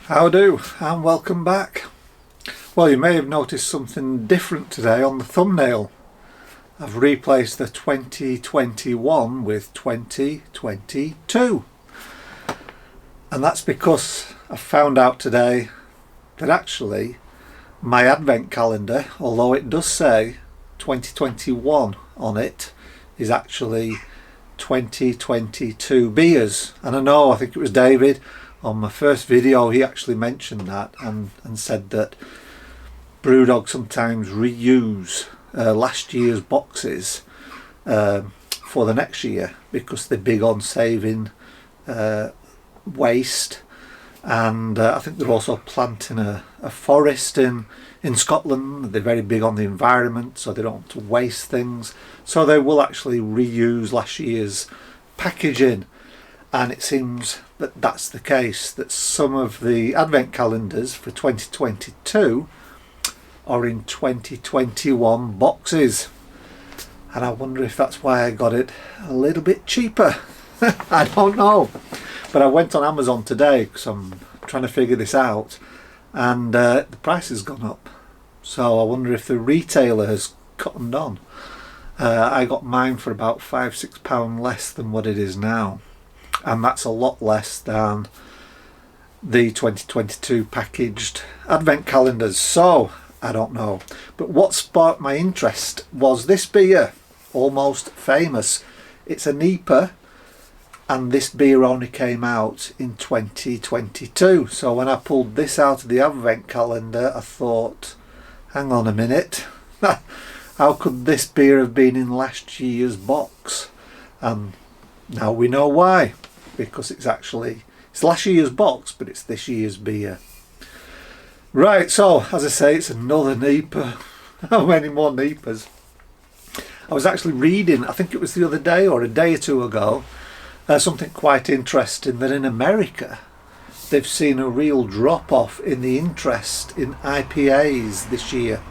How do, and welcome back. Well, you may have noticed something different today on the thumbnail. I've replaced the 2021 with 2022. And that's because I found out today that actually my advent calendar, although it does say 2021 on it, is actually 2022 beers. And I think it was David on my first video, he actually mentioned that and said that Brewdog sometimes reuse last year's boxes for the next year because they're big on saving waste, and I think they're also planting a forest in Scotland. They're very big on the environment, so they don't want to waste things, so they will actually reuse last year's packaging. And it seems that that's the case, that some of the advent calendars for 2022 are in 2021 boxes, and I wonder if that's why I got it a little bit cheaper. I don't know, but I went on Amazon today because I'm trying to figure this out, and the price has gone up, so I wonder if the retailer has cottoned on. I got mine for about £5-6 less than what it is now, and that's a lot less than the 2022 packaged advent calendars. So I don't know, but what sparked my interest was this beer, Almost Famous. It's a NEPA, and this beer only came out in 2022. So when I pulled this out of the advent calendar, I thought, hang on a minute, how could this beer have been in last year's box? And now we know why, because it's last year's box, but it's this year's beer. Right, so as I say, it's another NEPA. How many more NEPAs? I was actually reading, I think it was the other day or a day or two ago, something quite interesting, that in America they've seen a real drop off in the interest in IPAs this year.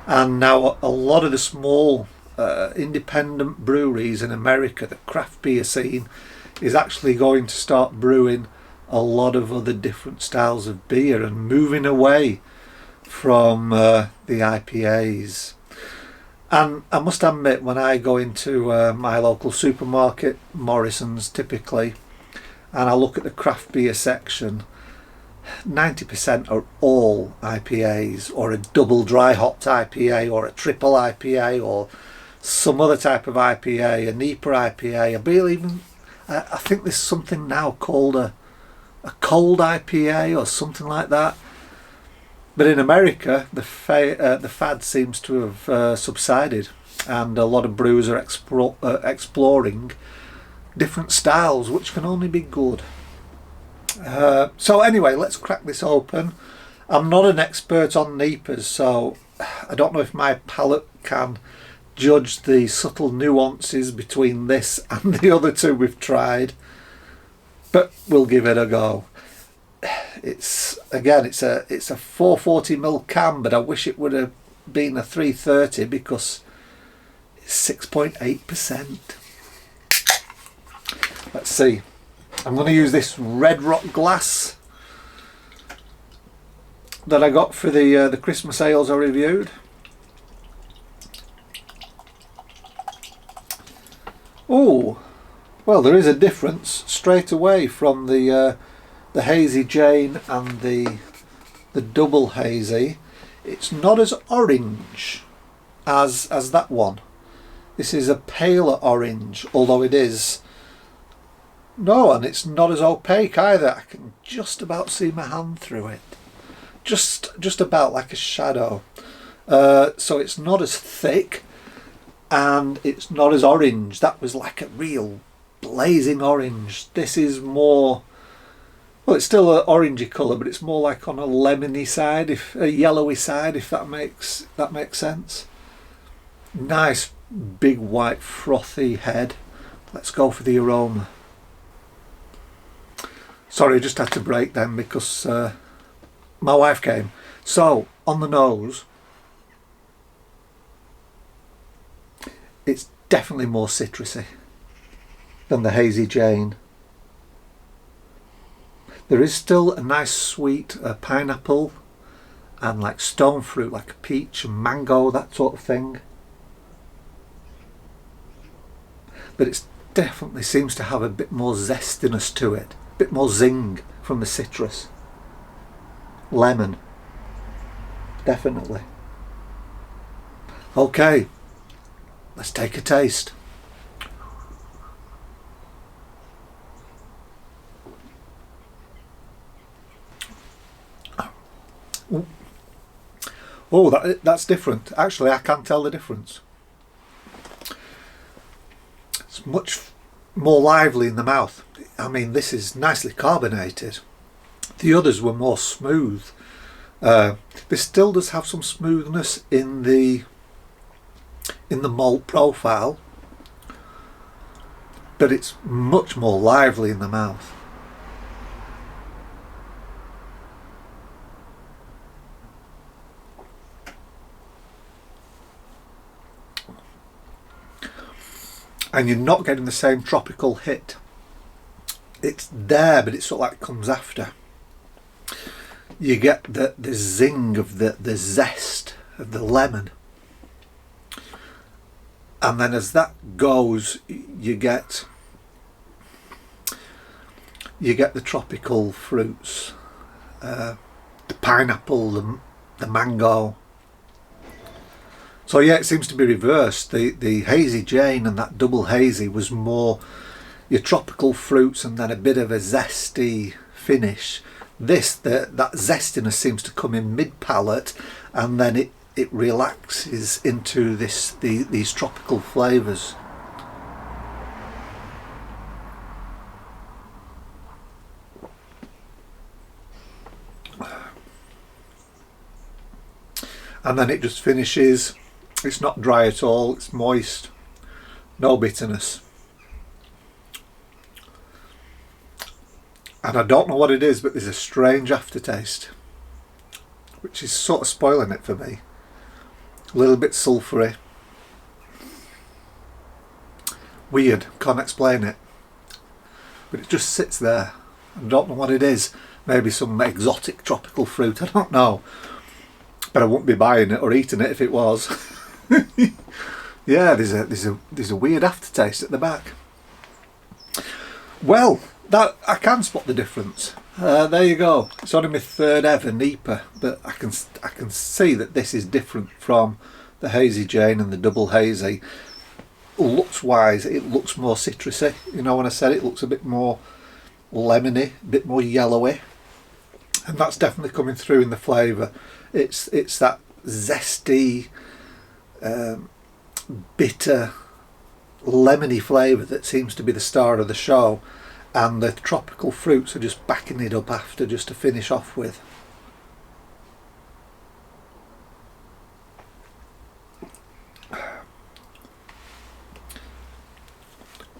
And now a lot of the small independent breweries in America, the craft beer scene, is actually going to start brewing a lot of other different styles of beer and moving away from the IPAs. And I must admit, when I go into my local supermarket, Morrison's typically, and I look at the craft beer section, 90% are all IPAs, or a double dry hopped IPA, or a triple IPA, or some other type of IPA, a NEPA IPA. I think there's something now called a cold IPA or something like that. But in America, the fad seems to have subsided, and a lot of brewers are exploring different styles, which can only be good. So anyway, let's crack this open. I'm not an expert on NEPAs, so I don't know if my palate can judge the subtle nuances between this and the other two we've tried, but we'll give it a go. It's a 440ml can, but I wish it would have been a 330 because it's 6.8%. Let's see. I'm going to use this Red Rock glass that I got for the Christmas ales I reviewed. Oh, well, there is a difference straight away from the Hazy Jane and the double hazy. It's not as orange as that one. This is a paler orange, although it is. No, and it's not as opaque either. I can just about see my hand through it. Just about like a shadow. So it's not as thick, and it's not as orange. That was like a real blazing orange. This is more, well, it's still an orangey colour, but it's more like on a lemony side, a yellowy side, if that makes sense. Nice big white frothy head. Let's go for the aroma. Sorry, I just had to break them because my wife came. So on the nose, it's definitely more citrusy than the Hazy Jane. There is still a nice sweet pineapple and like stone fruit, like a peach and mango, that sort of thing. But it definitely seems to have a bit more zestiness to it, a bit more zing from the citrus. Lemon, definitely. Okay, let's take a taste. Oh, that's different. Actually, I can tell the difference. It's much more lively in the mouth. I mean, this is nicely carbonated. The others were more smooth. This still does have some smoothness in the malt profile, but it's much more lively in the mouth. And you're not getting the same tropical hit. It's there, but it sort of like comes after. You get the zing of the zest of the lemon. And then as that goes, you get the tropical fruits. The pineapple, the mango. So yeah, it seems to be reversed. The Hazy Jane and that double hazy was more your tropical fruits and then a bit of a zesty finish. This, that zestiness seems to come in mid-palate, and then it relaxes into these tropical flavours. And then it just finishes. It's not dry at all, it's moist, no bitterness. And I don't know what it is, but there's a strange aftertaste, which is sort of spoiling it for me. A little bit sulphury. Weird, can't explain it. But it just sits there. I don't know what it is. Maybe some exotic tropical fruit, I don't know. But I wouldn't be buying it or eating it if it was. Yeah, there's a weird aftertaste at the back. Well, that I can spot the difference. There you go. It's only my third ever NEPA, but I can see that this is different from the Hazy Jane and the double hazy. Looks wise, it looks more citrusy. You know, when I said it looks a bit more lemony, a bit more yellowy, and that's definitely coming through in the flavour. It's that zesty, bitter, lemony flavour that seems to be the star of the show, and the tropical fruits are just backing it up after, just to finish off with.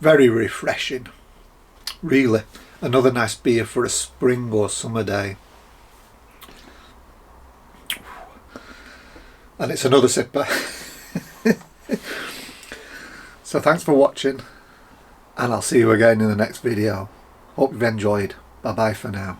Very refreshing, really. Another nice beer for a spring or summer day. And it's another sipper. So thanks for watching, and I'll see you again in the next video. Hope you've enjoyed. Bye bye for now.